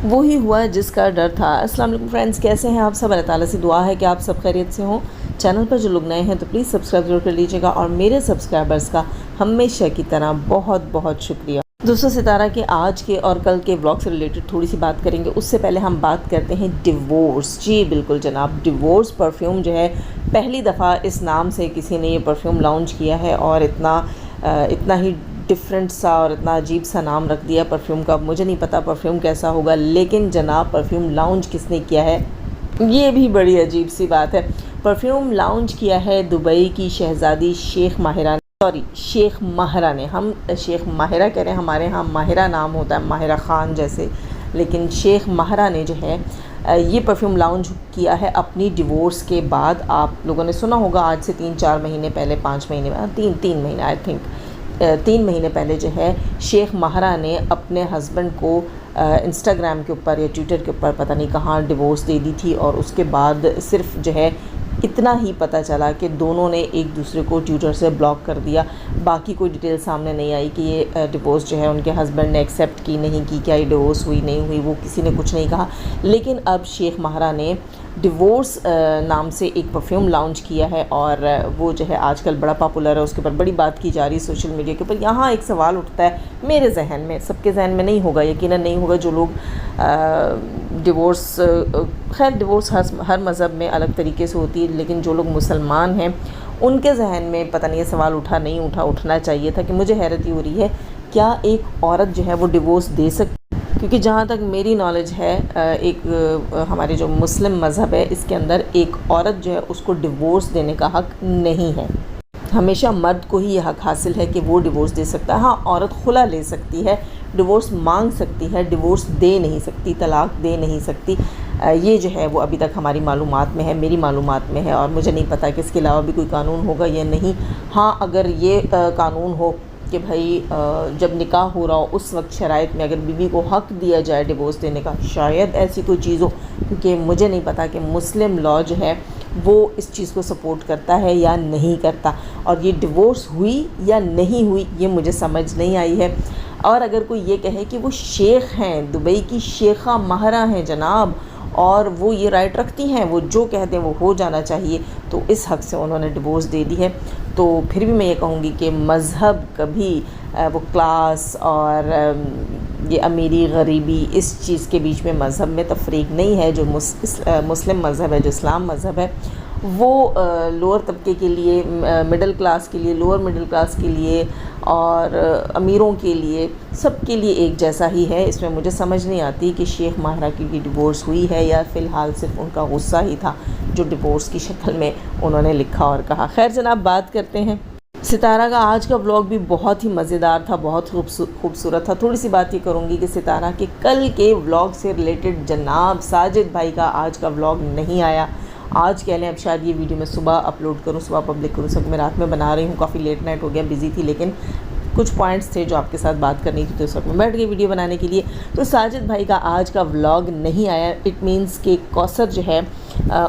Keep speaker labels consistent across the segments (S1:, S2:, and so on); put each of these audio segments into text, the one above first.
S1: वही हुआ जिसका डर था। अस्सलाम वालेकुम फ्रेंड्स, कैसे हैं आप सब? अल्लाह ताला से दुआ है कि आप सब खैरियत से हों। चैनल पर जो लोग नए हैं तो प्लीज़ सब्सक्राइब जरूर कर लीजिएगा और मेरे सब्सक्राइबर्स का हमेशा की तरह बहुत बहुत शुक्रिया। दोस्तों, सितारा के आज के और कल के व्लॉग से रिलेटेड थोड़ी सी बात करेंगे। उससे पहले हम बात करते हैं डिवोर्स। जी बिल्कुल जनाब, डिवोर्स परफ्यूम जो है पहली दफ़ा इस नाम से किसी ने ये परफ्यूम लॉन्च किया है और इतना ही डिफरेंट सा और इतना अजीब सा नाम रख दिया परफ्यूम का। मुझे नहीं पता परफ्यूम कैसा होगा, लेकिन जनाब परफ्यूम लॉन्च किसने किया है ये भी बड़ी अजीब सी बात है। परफ्यूम लॉन्च किया है दुबई की शहज़ादी शेख माहिरा ने। हम शेख माहिरा कह रहे हैं, हमारे यहाँ माहिरा नाम होता है, माहिरा ख़ान जैसे, लेकिन शेख माहिरा ने जो है ये परफ्यूम लॉन्च किया है अपनी डिवोर्स के बाद। आप लोगों ने सुना होगा आज से 3-4 महीने पहले, 5 महीने में, 3 महीने आई थिंक, 3 महीने पहले जो है शेख माहिरा ने अपने हस्बैंड को इंस्टाग्राम के ऊपर या ट्विटर के ऊपर पता नहीं कहाँ डिवोर्स दे दी थी। और उसके बाद सिर्फ जो है इतना ही पता चला कि दोनों ने एक दूसरे को ट्विटर से ब्लॉक कर दिया। बाकी कोई डिटेल सामने नहीं आई कि ये डिवोर्स जो है उनके हस्बैंड ने एक्सेप्ट की नहीं की, क्या ये डिवोर्स हुई नहीं हुई, वो किसी ने कुछ नहीं कहा। लेकिन अब शेख माहिरा ने डिवोर्स नाम से एक परफ्यूम लॉन्च किया है और वो जो है आजकल बड़ा पॉपुलर है, उसके ऊपर बड़ी बात की जा रही है सोशल मीडिया के ऊपर। यहाँ एक सवाल उठता है मेरे जहन में, सबके जहन में नहीं होगा, यकीनन नहीं होगा, जो लोग डिवोर्स, खैर डिवोर्स हर मज़हब में अलग तरीके से होती है, लेकिन जो लोग मुसलमान हैं उनके जहन में पता नहीं ये सवाल उठा नहीं उठा, उठना चाहिए था। कि मुझे हैरत ही हो रही है, क्या एक औरत जो है वो डिवोर्स दे सकती? क्योंकि जहाँ तक मेरी नॉलेज है, हमारे जो मुस्लिम मज़हब है इसके अंदर एक औरत जो है उसको डिवोर्स देने का हक़ नहीं है। हमेशा मर्द को ही यह हक़ हासिल है कि वो डिवोर्स दे सकता है। हाँ, औरत खुला ले सकती है, डिवोर्स मांग सकती है, डिवोर्स दे नहीं सकती, तलाक दे नहीं सकती। ये जो है वो अभी तक हमारी मालूमात में है, मेरी मालूमात में है, और मुझे नहीं पता कि इसके अलावा भी कोई कानून होगा या नहीं। हाँ, अगर ये कानून हो कि भाई जब निकाह हो रहा हो उस वक्त शराइत में अगर बीवी को हक़ दिया जाए डिवोर्स देने का, शायद ऐसी कोई चीज़ हो। क्योंकि मुझे नहीं पता कि मुस्लिम लॉ जो है वो इस चीज़ को सपोर्ट करता है या नहीं करता, और ये डिवोर्स हुई या नहीं हुई ये मुझे समझ नहीं आई है। और अगर कोई ये कहे कि वो शेख हैं, दुबई की शेखा माहिरा हैं जनाब, और वो ये राइट रखती हैं, वो जो कहते हैं वो हो जाना चाहिए, तो इस हक़ से उन्होंने डिवोर्स दे दी है। तो फिर भी मैं ये कहूँगी कि मज़हब कभी वो क्लास और ये अमीरी गरीबी इस चीज़ के बीच में मज़हब में तफरीक नहीं है। जो मुस्लिम मज़हब है, जो इस्लाम मज़हब है, वो लोअर तबके के लिए, मिडिल क्लास के लिए, लोअर मिडिल क्लास के लिए और अमीरों के लिए, सब के लिए एक जैसा ही है। इसमें मुझे समझ नहीं आती कि शेख माहिरा की डिवोर्स हुई है या फ़िलहाल सिर्फ उनका गुस्सा ही था जो डिवोर्स की शक्ल में उन्होंने लिखा और कहा। खैर जनाब, बात करते हैं सितारा का। आज का व्लॉग भी बहुत ही मज़ेदार था, बहुत खूबसूरत था। थोड़ी सी बात ये करूँगी कि सितारा के कल के व्लॉग से रिलेटेड जनाब साजिद भाई का आज का व्लॉग नहीं आया। आज कह लें, अब शायद ये वीडियो मैं सुबह अपलोड करूँ, सुबह पब्लिक करूँ, सब मैं रात में बना रही हूँ, काफ़ी लेट नाइट हो गया, बिज़ी थी, लेकिन कुछ पॉइंट्स थे जो आपके साथ बात करनी थी तो उस वक्त मैं बैठ गई वीडियो बनाने के लिए। तो साजिद भाई का आज का व्लॉग नहीं आया। इट मीन्स कि कौसर जो है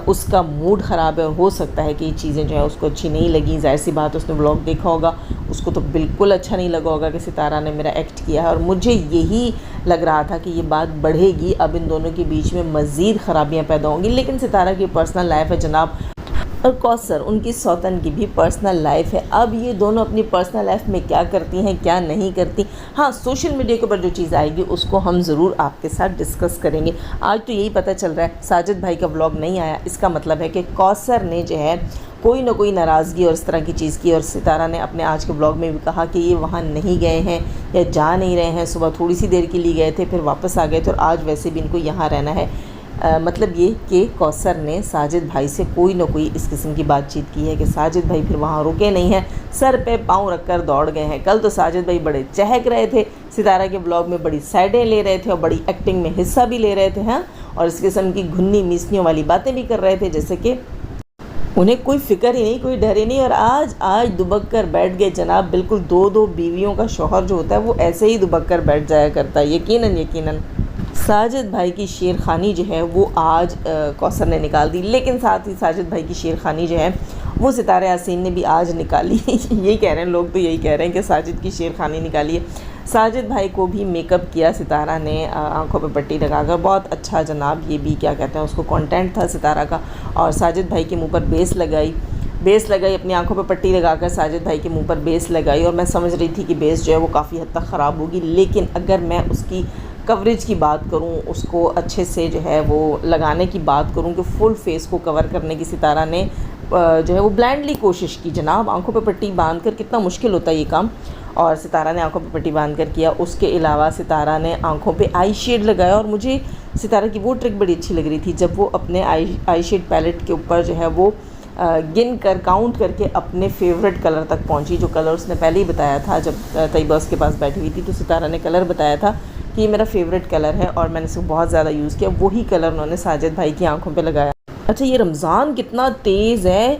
S1: उसका मूड ख़राब है, और हो सकता है कि ये चीज़ें जो है उसको अच्छी नहीं लगी। ज़ाहिर सी बात, उसने व्लॉग देखा होगा, उसको तो बिल्कुल अच्छा नहीं लगा होगा कि सितारा ने मेरा एक्ट किया है, और मुझे यही लग रहा था कि ये बात बढ़ेगी, अब इन दोनों के बीच में मज़ीद ख़राबियाँ पैदा होंगी। लेकिन सितारा की पर्सनल लाइफ है जनाब, और कौसर उनकी सौतन की भी पर्सनल लाइफ है। अब ये दोनों अपनी पर्सनल लाइफ में क्या करती हैं, क्या नहीं करती, हाँ सोशल मीडिया के ऊपर जो चीज़ आएगी उसको हम ज़रूर आपके साथ डिस्कस करेंगे। आज तो यही पता चल रहा है साजिद भाई का व्लॉग नहीं आया, इसका मतलब है कि कौसर ने जो है कोई ना कोई नाराज़गी और इस तरह की चीज़ की। और सितारा ने अपने आज के ब्लॉग में भी कहा कि ये वहाँ नहीं गए हैं या जा नहीं रहे हैं, सुबह थोड़ी सी देर के लिए गए थे फिर वापस आ गए थे, और आज वैसे भी इनको यहाँ रहना है। मतलब ये कि कौसर ने साजिद भाई से कोई ना कोई इस किस्म की बातचीत की है कि साजिद भाई फिर वहाँ रुके नहीं हैं, सर पे पाँव रखकर दौड़ गए हैं। कल तो साजिद भाई बड़े चहक रहे थे, सितारा के ब्लॉग में बड़ी साइडें ले रहे थे और बड़ी एक्टिंग में हिस्सा भी ले रहे थे, हैं, और इस किस्म की घुन्नी मीसनियों वाली बातें भी कर रहे थे जैसे कि उन्हें कोई फ़िक्र ही नहीं, कोई डर ही नहीं। और आज दुबक कर बैठ गए जनाब। बिल्कुल 2-2 बीवियों का शौहर जो होता है वो ऐसे ही दुबक कर बैठ जाया करता है, यकीनन। साजिद भाई की शेरखानी जो है वो आज कौसर ने निकाल दी, लेकिन साथ ही साजिद भाई की शेरखानी जो है वो सितारा यासीन ने भी आज निकाली। यही कह रहे हैं लोग, तो यही कह रहे हैं कि साजिद की शेरखानी निकाली है। साजिद भाई को भी मेकअप किया सितारा ने आंखों पे पट्टी लगाकर, बहुत अच्छा जनाब, ये भी क्या कहते हैं उसको कंटेंट था सितारा का। और साजिद भाई के मुंह पर बेस लगाई, अपनी आंखों पे पट्टी लगाकर साजिद भाई के मुंह पर बेस लगाई। और मैं समझ रही थी कि बेस जो है वो काफ़ी हद तक ख़राब होगी, लेकिन अगर मैं उसकी कवरेज की बात करूं, उसको अच्छे से जो है वो लगाने की बात करूं कि फुल फेस को कवर करने की सितारा ने जो है वो ब्लाइंडली कोशिश की जनाब। आंखों पे पट्टी बांध कर, कितना मुश्किल होता है ये काम, और सितारा ने आंखों पे पट्टी बांध कर किया। उसके अलावा सितारा ने आंखों पे आई शेड लगाया, और मुझे सितारा की वो ट्रिक बड़ी अच्छी लग रही थी जब वो अपने आई शेड पैलेट के ऊपर जो है वो गिन कर, काउंट करके अपने फेवरेट कलर तक पहुंची। जो कलर उसने पहले ही बताया था जब तैयबा उसके पास बैठी हुई थी, तो सितारा ने कलर बताया था कि ये मेरा फेवरेट कलर है और मैंने इसको बहुत ज़्यादा यूज़ किया। वही कलर उन्होंने साजिद भाई की आंखों पे लगाया। अच्छा, ये रमज़ान कितना तेज़ है,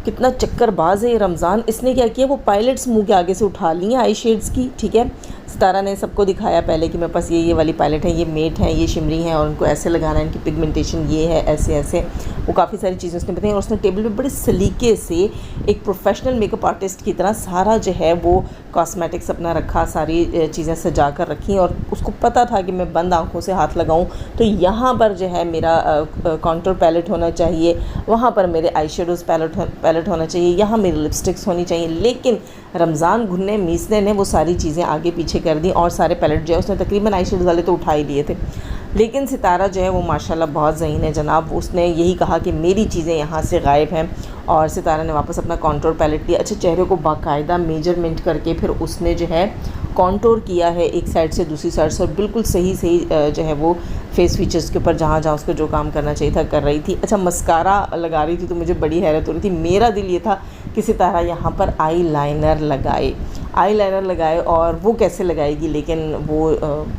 S1: कितना चक्करबाज है ये रमज़ान। इसने क्या किया, वो पायलट्स मुंह के आगे से उठा ली हैं आई शेड्स की, ठीक है। सितारा ने सबको दिखाया पहले कि मेरे पास ये वाली पायलट है, ये मेट है, ये शिमरी हैं, और उनको ऐसे लगाना है, इनकी पिगमेंटेशन ये है, ऐसे ऐसे, वो काफ़ी सारी चीज़ें उसने बताई। और उसने टेबल पे बड़े सलीके से एक प्रोफेशनल मेकअप आर्टिस्ट की तरह सारा जो है वो कॉस्मेटिक्स अपना रखा, सारी चीज़ें सजा कर रखी। और उसको पता था कि मैं बंद आँखों से हाथ लगाऊँ तो यहाँ पर जो है मेरा कॉन्टूर पैलेट होना चाहिए, वहाँ पर मेरे आई शेडोज़ पैलेट होना चाहिए, यहाँ मेरी लिपस्टिक्स होनी चाहिए। लेकिन रमज़ान घुन्ने मीसने ने वो सारी चीज़ें आगे पीछे कर दी, और सारे पैलेट जो है उसने तकरीबन आई शेडोज़ वाले तो उठा ही लिए थे। लेकिन सितारा जो है वो माशाल्लाह बहुत ज़हीन है जनाब। उसने यही कहा कि मेरी चीज़ें यहाँ से गायब हैं, और सितारा ने वापस अपना कॉन्टूर पैलेट लिया। अच्छा, चेहरे को बाकायदा मेजरमेंट करके फिर उसने जो है कॉन्टूर किया है एक साइड से दूसरी साइड से, और बिल्कुल सही जो है वो फेस फीचर्स के ऊपर जहाँ जहाँ उसको जो काम करना चाहिए था कर रही थी। अच्छा, मस्कारा लगा रही थी तो मुझे बड़ी हैरत हो रही थी। मेरा दिल ये था कि सितारा यहाँ पर आई लाइनर लगाए, और वो कैसे लगाएगी, लेकिन वो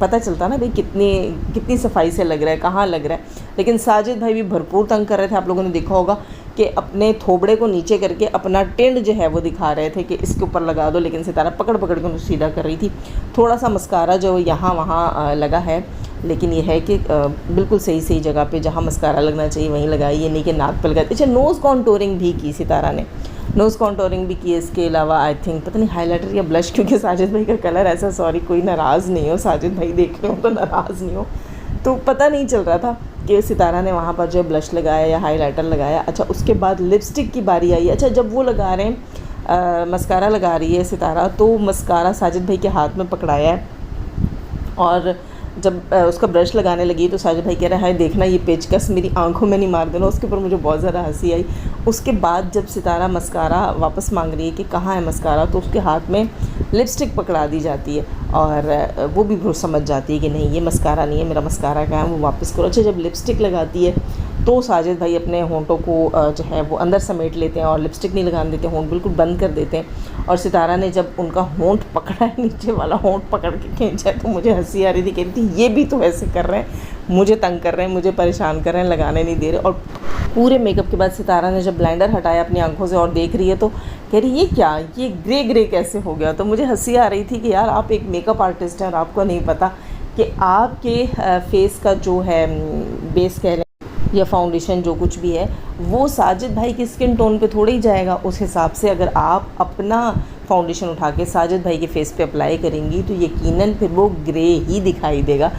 S1: पता चलता ना भाई कितनी सफाई से लग रहा है, कहाँ लग रहा है। लेकिन साजिद भाई भी भरपूर तंग कर रहे थे। आप लोगों ने देखा होगा कि अपने थोबड़े को नीचे करके अपना टिंड जो है वो दिखा रहे थे कि इसके ऊपर लगा दो, लेकिन सितारा पकड़ के उन्हें सीधा कर रही थी। थोड़ा सा मस्कारा जो यहाँ वहाँ लगा है, लेकिन ये है कि बिल्कुल सही जगह पे जहाँ मस्कारा लगना चाहिए वहीं लगाई, ये नहीं कि नाक पे लगाई। अच्छा, नोज़ कॉन्टोरिंग भी की सितारा ने, नोज़ कॉन्टोरिंग भी की। इसके अलावा आई थिंक पता नहीं हाइलाइटर या ब्लश, क्योंकि साजिद भाई का कलर ऐसा, सॉरी कोई नाराज़ नहीं हो, साजिद भाई देख रहे हो तो नाराज़ नहीं हो, तो पता नहीं चल रहा था कि सितारा ने वहाँ पर जो ब्लश लगाया या हाइलाइटर लगाया। अच्छा, उसके बाद लिपस्टिक की बारी आई। अच्छा, जब वो लगा रहे हैं मस्कारा लगा रही है सितारा, तो मस्कारा साजिद भाई के हाथ में पकड़ाया है, और जब उसका ब्रश लगाने लगी तो साजिद भाई कह रहा है देखना ये पेचकस मेरी आंखों में नहीं मार देना। उसके ऊपर मुझे बहुत ज़्यादा हंसी आई। उसके बाद जब सितारा मस्कारा वापस मांग रही है कि कहाँ है मस्कारा, तो उसके हाथ में लिपस्टिक पकड़ा दी जाती है, और वो भी समझ जाती है कि नहीं ये मस्कारा नहीं है, मेरा मस्कारा कहाँ है, वो वापस करो। अच्छा, जब लिपस्टिक लगाती है तो साजिद भाई अपने होंठों को जो है वो अंदर समेट लेते हैं और लिपस्टिक नहीं लगाने देते, होंठ बिल्कुल बंद कर देते हैं। और सितारा ने जब उनका होंठ पकड़ा है, नीचे वाला होंठ पकड़ के खींचा है, तो मुझे हंसी आ रही थी। कह रही थी ये भी तो ऐसे कर रहे हैं, मुझे तंग कर रहे हैं, मुझे परेशान कर रहे हैं, लगाने नहीं दे रहे। और पूरे मेकअप के बाद सितारा ने जब ब्लाइंडर हटाया अपनी आंखों से और देख रही है, तो कह रही ये क्या, ये ग्रे कैसे हो गया। तो मुझे हंसी आ रही थी कि यार आप एक मेकअप आर्टिस्ट हैं और आपको नहीं पता कि आपके फेस का जो है बेस कह लें या फाउंडेशन जो कुछ भी है वो साजिद भाई की स्किन टोन पे थोड़ा ही जाएगा। उस हिसाब से अगर आप अपना फाउंडेशन उठा के साजिद भाई के फेस पे अप्लाई करेंगी तो यकीनन फिर वो ग्रे ही दिखाई देगा।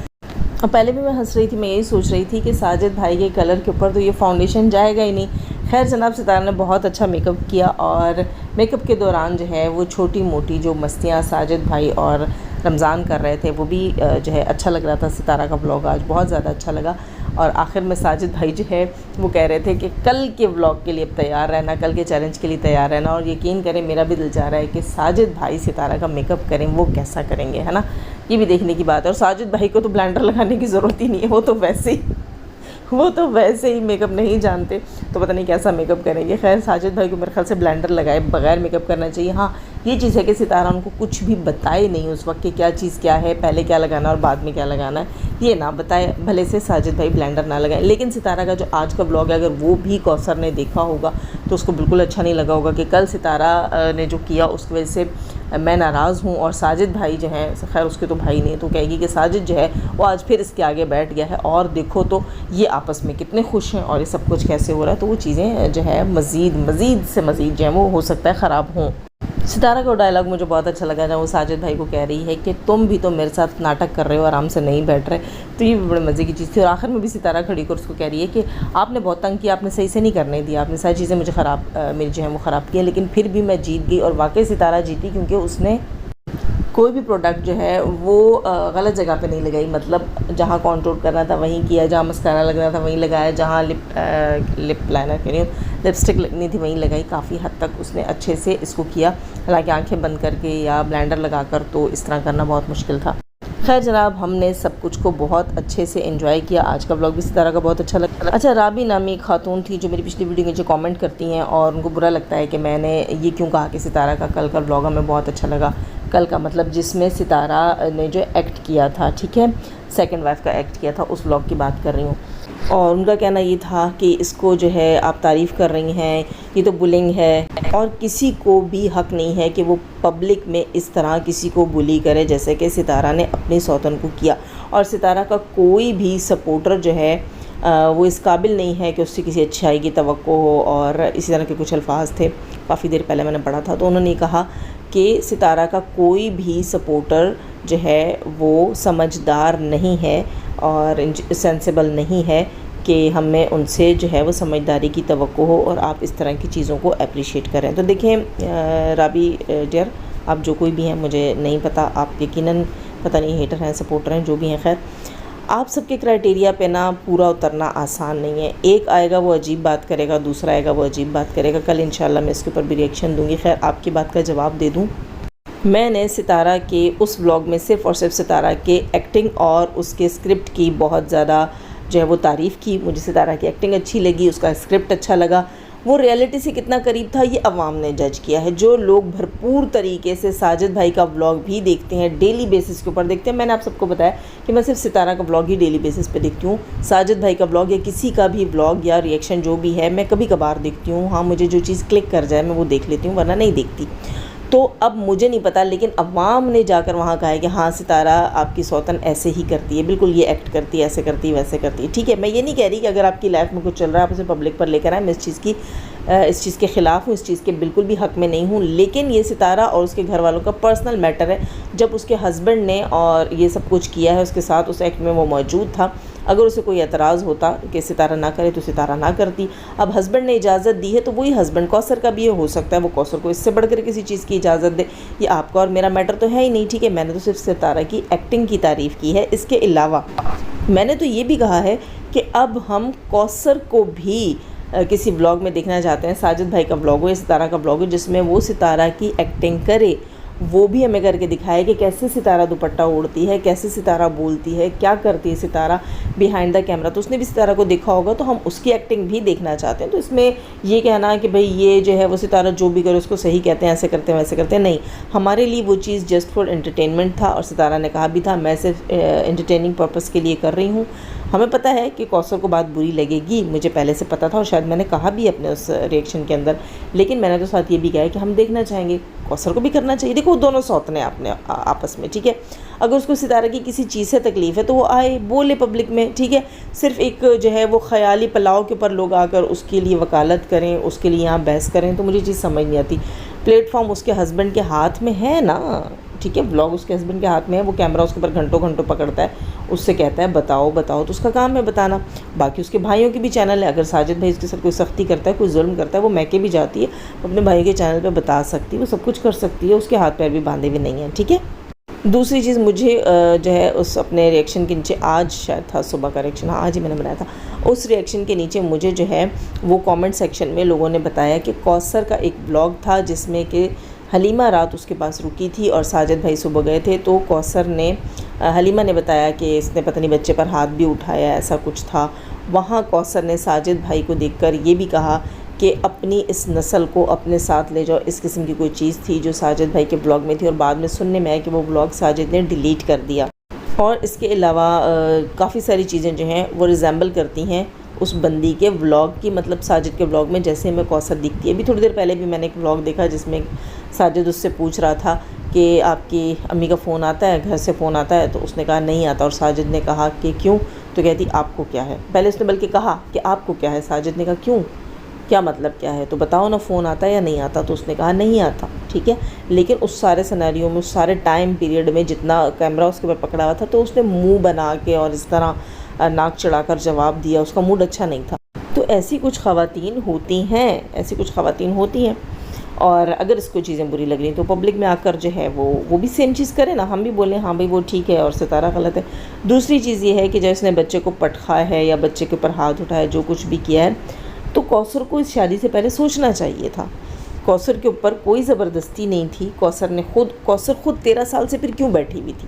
S1: और पहले भी मैं हंस रही थी, मैं यही सोच रही थी कि साजिद भाई के कलर के ऊपर तो ये फाउंडेशन जाएगा ही नहीं। खैर जनाब, सितारा ने बहुत अच्छा मेकअप किया, और मेकअप के दौरान जो है वो छोटी मोटी जो मस्तियाँ साजिद भाई और रमज़ान कर रहे थे वो भी जो है अच्छा लग रहा था। सितारा का व्लॉग आज बहुत ज़्यादा अच्छा लगा। और आखिर में साजिद भाई जो है वो कह रहे थे कि कल के व्लॉग के लिए अब तैयार रहना, कल के चैलेंज के लिए तैयार रहना। और यकीन करें मेरा भी दिल चाह रहा है कि साजिद भाई सितारा का मेकअप करें, वो कैसा करेंगे, है ना, ये भी देखने की बात है। और साजिद भाई को तो ब्लेंडर लगाने की ज़रूरत ही नहीं है, वो तो वैसे ही मेकअप नहीं जानते, तो पता नहीं कैसा मेकअप करेंगे। खैर साजिद भाई को मेरे ख्याल से ब्लेंडर लगाए बगैर मेकअप करना चाहिए। हाँ, ये चीज़ है कि सितारा उनको कुछ भी बताए नहीं उस वक्त कि क्या चीज़ क्या है, पहले क्या लगाना और बाद में क्या लगाना है, ये ना बताए, भले से साजिद भाई ब्लेंडर ना लगाए। लेकिन सितारा का जो आज का ब्लॉग है अगर वो भी कौसर ने देखा होगा तो उसको बिल्कुल अच्छा नहीं लगा होगा कि कल सितारा ने जो किया उसकी वजह से मैं नाराज़ हूँ। और साजिद भाई जो हैं, खैर उसके तो भाई नहीं, तो कहेगी कि साजिद जो है वो आज फिर इसके आगे बैठ गया है और देखो तो ये आपस में कितने खुश हैं और ये सब कुछ कैसे हो रहा है। तो वो चीज़ें जो है मज़ीद से मज़ीद जो है वो हो सकता है ख़राब हों। सितारा का डायलॉग मुझे बहुत अच्छा लगा जब वो साजिद भाई को कह रही है कि तुम भी तो मेरे साथ नाटक कर रहे हो, आराम से नहीं बैठ रहे। तो ये भी बड़े मज़े की चीज़ थी। और आखिर में भी सितारा खड़ी कर उसको कह रही है कि आपने बहुत तंग किया, आपने सही से नहीं करने दिया, आपने सारी चीज़ें मुझे मेरी जो है वो ख़राब किया, लेकिन फिर भी मैं जीत गई। और वाकई सितारा जीती, क्योंकि उसने कोई भी प्रोडक्ट जो है वो गलत जगह पे नहीं लगाई। मतलब जहाँ कॉन्टूर करना था वहीं किया, जहाँ मस्कारा लगना था वहीं लगाया, जहाँ लिप लाइनर कह रही हूँ, लिपस्टिक लगनी थी वहीं लगाई। काफ़ी हद तक उसने अच्छे से इसको किया। हालांकि आंखें बंद करके या ब्लेंडर लगाकर तो इस तरह करना बहुत मुश्किल था। खैर जनाब, हमने सब कुछ को बहुत अच्छे से एंजॉय किया। आज का व्लॉग भी सितारा का बहुत अच्छा लगा। अच्छा, राबी नामी एक खातून थी जो मेरी पिछली वीडियो में जो कमेंट करती हैं और उनको बुरा लगता है कि मैंने ये क्यों कहा कि सितारा का कल का व्लॉग हमें बहुत अच्छा लगा। कल का मतलब जिसमें सितारा ने जो एक्ट किया था, ठीक है, सेकंड वाइफ का एक्ट किया था, उस व्लॉग की बात कर रही हूँ। और उनका कहना ये था कि इसको जो है आप तारीफ़ कर रही हैं, ये तो बुलिंग है और किसी को भी हक नहीं है कि वो पब्लिक में इस तरह किसी को बुली करे जैसे कि सितारा ने अपनी सौतन को किया। और सितारा का कोई भी सपोर्टर जो है वो इस काबिल नहीं है कि उससे किसी अच्छाई की तवक्को हो। और इसी तरह के कुछ अल्फाज थे, काफ़ी देर पहले मैंने पढ़ा था। तो उन्होंने कहा कि सितारा का कोई भी सपोर्टर जो है वो समझदार नहीं है और सेंसिबल नहीं है कि हमें उनसे जो है वो समझदारी की तवक्को हो और आप इस तरह की चीज़ों को अप्रिशिएट करें। तो देखें राबी डियर, आप जो कोई भी हैं, मुझे नहीं पता, आप यकीनन पता नहीं हेटर हैं सपोर्टर हैं जो भी हैं, खैर आप सबके क्राइटेरिया पे ना पूरा उतरना आसान नहीं है। एक आएगा वो अजीब बात करेगा, दूसरा आएगा वो अजीब बात करेगा। कल इंशाल्लाह मैं इसके ऊपर भी रिएक्शन दूंगी। खैर आपकी बात का जवाब दे दूं, मैंने सितारा के उस व्लॉग में सिर्फ़ और सिर्फ सितारा के एक्टिंग और उसके स्क्रिप्ट की बहुत ज़्यादा जो है वो तारीफ़ की। मुझे सितारा की एक्टिंग अच्छी लगी, उसका स्क्रिप्ट अच्छा लगा। वो रियलिटी से कितना करीब था ये अवाम ने जज किया है। जो लोग भरपूर तरीके से साजिद भाई का व्लॉग भी देखते हैं, डेली बेसिस के ऊपर देखते हैं। मैंने आप सबको बताया कि मैं सिर्फ सितारा का व्लॉग ही डेली बेसिस पे देखती हूँ। साजिद भाई का व्लॉग या किसी का भी व्लॉग या रिएक्शन जो भी है मैं कभी कभार देखती हूँ। हाँ, मुझे जो चीज़ क्लिक कर जाए मैं वो देख लेती हूँ, वरना नहीं देखती। तो अब मुझे नहीं पता, लेकिन अवाम ने जाकर वहाँ कहा है कि हाँ सितारा आपकी सौतन ऐसे ही करती है, बिल्कुल ये एक्ट करती है, ऐसे करती है, वैसे करती है। ठीक है, मैं ये नहीं कह रही कि अगर आपकी लाइफ में कुछ चल रहा है आप उसे पब्लिक पर लेकर आए, मैं इस चीज़ के ख़िलाफ़ हूँ, इस चीज़ के बिल्कुल भी हक़ में नहीं हूँ। लेकिन ये सितारा और उसके घर वालों का पर्सनल मैटर है। जब उसके हस्बैंड ने और ये सब कुछ किया है उसके साथ, उस एक्ट में वो मौजूद था। अगर उसे कोई एतराज़ होता कि सितारा ना करे तो सितारा ना करती। अब हस्बैंड ने इजाज़त दी है तो वही हस्बैंड, कौसर का भी ये हो सकता है वो कौसर को इससे बढ़कर किसी चीज़ की इजाज़त दे। ये आपका और मेरा मैटर तो है ही नहीं। ठीक है, मैंने तो सिर्फ सितारा की एक्टिंग की तारीफ़ की है। इसके अलावा मैंने तो ये भी कहा है कि अब हम कौसर को भी किसी व्लॉग में देखना चाहते हैं, साजिद भाई का व्लॉग हो या सितारा का व्लॉग हो, जिसमें वो सितारा की एक्टिंग करे, वो भी हमें करके दिखाए कि कैसे सितारा दुपट्टा ओढ़ती है, कैसे सितारा बोलती है, क्या करती है सितारा बिहाइंड द कैमरा। तो उसने भी सितारा को देखा होगा, तो हम उसकी एक्टिंग भी देखना चाहते हैं। तो इसमें ये कहना कि भाई ये जो है वो सितारा जो भी करे उसको सही कहते हैं, ऐसे करते हैं वैसे करते हैं, नहीं। हमारे लिए वो चीज़ जस्ट फॉर एंटरटेनमेंट था और सितारा ने कहा भी था मैं सिर्फ एंटरटेनिंग पर्पज़ के लिए कर रही हूँ। हमें पता है कि कौसर को बात बुरी लगेगी, मुझे पहले से पता था और शायद मैंने कहा भी अपने उस रिएक्शन के अंदर, लेकिन मैंने तो साथ ये भी कहा है कि हम देखना चाहेंगे, कौसर को भी करना चाहिए। देखो दोनों सौतने अपने आपस में, ठीक है। अगर उसको सितारा की किसी चीज़ से तकलीफ़ है तो वो आए बोले पब्लिक में, ठीक है। सिर्फ एक जो है वो ख़याली पलाव के ऊपर लोग आकर उसके लिए वकालत करें, उसके लिए यहाँ बहस करें, तो मुझे चीज़ समझ नहीं आती। प्लेटफॉर्म उसके हस्बैंड के हाथ में है ना, ठीक है, व्लॉग उसके हस्बैंड के हाथ में है, वो कैमरा उसके ऊपर घंटों घंटों पकड़ता है, उससे कहता है बताओ बताओ, तो उसका काम है बताना। बाकी उसके भाइयों के भी चैनल है, अगर साजिद भाई उसके साथ कोई सख्ती करता है, कोई जुल्म करता है, वो मैके भी जाती है, अपने भाई के चैनल पे बता सकती है, वो सब कुछ कर सकती है, उसके हाथ पैर भी बांधे हुए नहीं हैं, ठीक है। दूसरी चीज़ मुझे जो है उस अपने रिएक्शन के नीचे, आज शायद था सुबह का रिएक्शन, हाँ आज ही मैंने बनाया था, उस रिएक्शन के नीचे मुझे जो है वो कमेंट सेक्शन में लोगों ने बताया कि कौसर का एक ब्लॉग था जिसमें कि हलीमा रात उसके पास रुकी थी और साजिद भाई सुबह गए थे। तो कौसर ने, हलीमा ने बताया कि इसने पता नहीं बच्चे पर हाथ भी उठाया, ऐसा कुछ था। वहाँ कौसर ने साजिद भाई को देखकर ये भी कहा कि अपनी इस नस्ल को अपने साथ ले जाओ, इस किस्म की कोई चीज़ थी जो साजिद भाई के ब्लॉग में थी और बाद में सुनने में आया कि वो ब्लॉग साजिद ने डिलीट कर दिया। और इसके अलावा काफ़ी सारी चीज़ें जो हैं वो रिजेंबल करती हैं उस बंदी के व्लॉग की, मतलब साजिद के व्लॉग में जैसे हमें कौसर दिखती है। अभी थोड़ी देर पहले भी मैंने एक व्लॉग देखा जिसमें साजिद उससे पूछ रहा था कि आपकी अम्मी का फ़ोन आता है, घर से फ़ोन आता है, तो उसने कहा नहीं आता, और साजिद ने कहा कि क्यों, तो कहती आपको क्या है। पहले उसने बल्कि कहा कि आपको क्या है, साजिद ने कहा क्यों, क्या मतलब क्या है, तो बताओ ना फ़ोन आता है या नहीं आता, तो उसने कहा नहीं आता। ठीक है। लेकिन उस सारे सिनेरियो में, उस सारे टाइम पीरियड में जितना कैमरा उसके ऊपर पकड़ा हुआ था, तो उसने मुंह बना के और इस तरह नाक चढ़ाकर जवाब दिया, उसका मूड अच्छा नहीं था। तो ऐसी कुछ ख़वातीन होती हैं, ऐसी कुछ ख़वातीन होती हैं। और अगर इसको चीज़ें बुरी लग रही तो पब्लिक में आकर जो है वो भी सेम चीज़ करे ना, हम भी बोलें हाँ भाई वो ठीक है और सितारा गलत है। दूसरी चीज़ ये है कि जब इसने बच्चे को पटखा है या बच्चे के ऊपर हाथ उठाया, जो कुछ भी किया है, तो कौसर को इस शादी से पहले सोचना चाहिए था। कौसर के ऊपर कोई ज़बरदस्ती नहीं थी। कौसर खुद 13 साल से फिर क्यों बैठी हुई थी,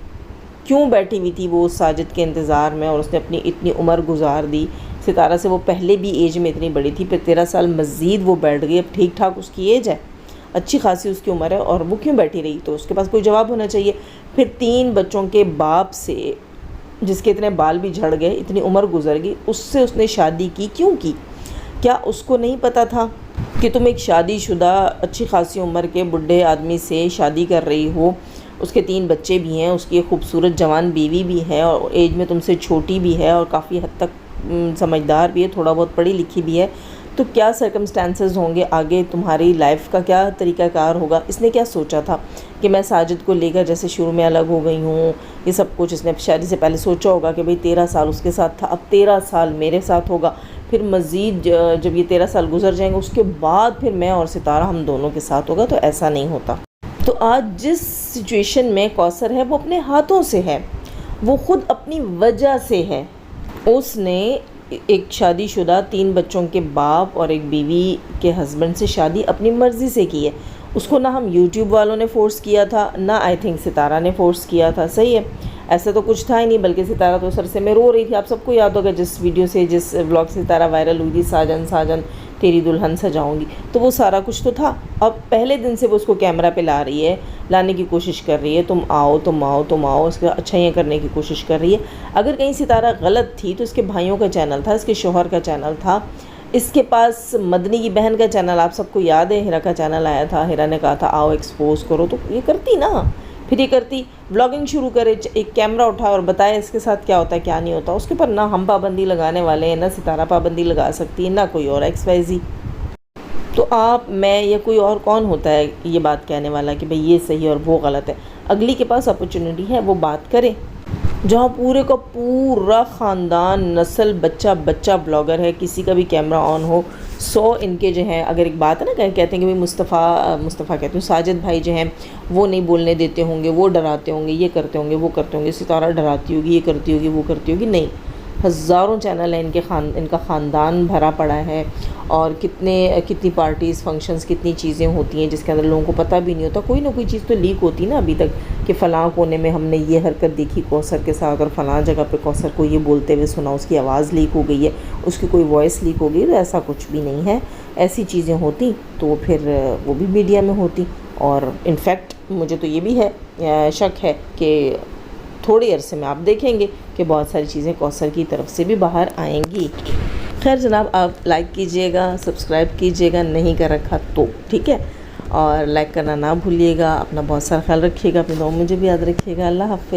S1: क्यों बैठी हुई थी वो साजिद के इंतज़ार में, और उसने अपनी इतनी उम्र गुजार दी। सितारा से वो पहले भी एज में इतनी बड़ी थी, फिर 13 साल मज़ीद वो बैठ गई। अब ठीक ठाक उसकी एज है, अच्छी खासी उसकी उम्र है, और वो क्यों बैठी रही? तो उसके पास कोई जवाब होना चाहिए। फिर 3 बच्चों के बाप से, जिसके इतने बाल भी झड़ गए, इतनी उम्र गुजर गई, उससे उसने शादी की क्यों की? क्या उसको नहीं पता था कि तुम एक शादीशुदा अच्छी खासी उम्र के बुढ़े आदमी से शादी कर रही हो, उसके 3 बच्चे भी हैं, उसकी एक खूबसूरत जवान बीवी भी है, और एज में तुमसे छोटी भी है, और काफ़ी हद तक समझदार भी है, थोड़ा बहुत पढ़ी लिखी भी है। तो क्या सर्कमस्टेंसेस होंगे आगे, तुम्हारी लाइफ का क्या तरीक़ाकार होगा? इसने क्या सोचा था कि मैं साजिद को लेकर जैसे शुरू में अलग हो गई हूँ, ये सब कुछ इसने शादी से पहले सोचा होगा कि भाई 13 साल उसके साथ था, अब 13 साल मेरे साथ होगा, फिर मज़ीद जब ये 13 साल गुजर जाएंगे उसके बाद फिर मैं और सितारा हम दोनों के साथ होगा। तो ऐसा नहीं होता। तो आज जिस सिचुएशन में कौसर है वो अपने हाथों से है, वो ख़ुद अपनी वजह से है। उसने एक शादीशुदा 3 बच्चों के बाप और एक बीवी के हस्बैंड से शादी अपनी मर्ज़ी से की है। उसको ना हम यूट्यूब वालों ने फ़ोर्स किया था, ना आई थिंक सितारा ने फ़ोर्स किया था। सही है, ऐसा तो कुछ था ही नहीं, बल्कि सितारा तो सरसे में रो रही थी। आप सबको याद होगा जिस वीडियो से, जिस व्लॉग से सितारा वायरल हुई थी, साजन साजन तेरी दुल्हन सजाऊंगी, तो वो सारा कुछ तो था। अब पहले दिन से वो उसको कैमरा पे ला रही है, लाने की कोशिश कर रही है, तुम आओ तुम आओ तुम आओ, उसका अच्छाइयाँ करने की कोशिश कर रही है। अगर कहीं सितारा गलत थी तो इसके भाइयों का चैनल था, इसके शोहर का चैनल था, इसके पास मदनी की बहन का चैनल, आप सबको याद है, हिरा का चैनल आया था। हिरा ने कहा था आओ एक्सपोज करो, तो ये करती ना, फिर ये करती, व्लॉगिंग शुरू करे, एक कैमरा उठा और बताए इसके साथ क्या होता है क्या नहीं होता। उसके ऊपर ना हम पाबंदी लगाने वाले हैं, ना सितारा पाबंदी लगा सकती है, ना कोई और XYZ। तो आप, मैं या कोई और कौन होता है ये बात कहने वाला कि भाई ये सही और वो गलत है? अगली के पास अपॉर्चुनिटी है, वो बात करे। जहाँ पूरे का पूरा ख़ानदान, नस्ल, बच्चा बच्चा ब्लॉगर है, किसी का भी कैमरा ऑन हो, 100 इनके जो हैं, अगर एक बात है ना, कहते हैं कि भाई मुस्तफ़ा कहते हैं साजिद भाई जो हैं वो नहीं बोलने देते होंगे, वो डराते होंगे, ये करते होंगे, वो करते होंगे, सितारा डराती होगी, ये करती होगी, वो करती होगी। नहीं, हज़ारों चैनल हैं इनका ख़ानदान भरा पड़ा है, और कितनी पार्टीज़, फंक्शंस, कितनी चीज़ें होती हैं जिसके अंदर लोगों को पता भी नहीं होता। कोई ना कोई चीज़ तो लीक होती ना अभी तक, कि फ़लाँ कोने में हमने ये हरकत देखी कौसर के साथ, और फ़लाँ जगह पे कौसर को ये बोलते हुए सुना, उसकी आवाज़ लीक हो गई है, उसकी कोई वॉइस लीक हो गई। तो ऐसा कुछ भी नहीं है। ऐसी चीज़ें होती तो फिर वो भी मीडिया में होती। और इनफैक्ट मुझे तो ये भी है, शक है कि थोड़े अरसे में आप देखेंगे कि बहुत सारी चीज़ें कौसर की तरफ से भी बाहर आएंगी। खैर जनाब, आप लाइक कीजिएगा, सब्सक्राइब कीजिएगा, नहीं कर रखा तो ठीक है, और लाइक करना ना भूलिएगा। अपना बहुत सारा ख्याल रखिएगा, अपनी दुआ मुझे भी याद रखिएगा। अल्लाह हाफ़िज़।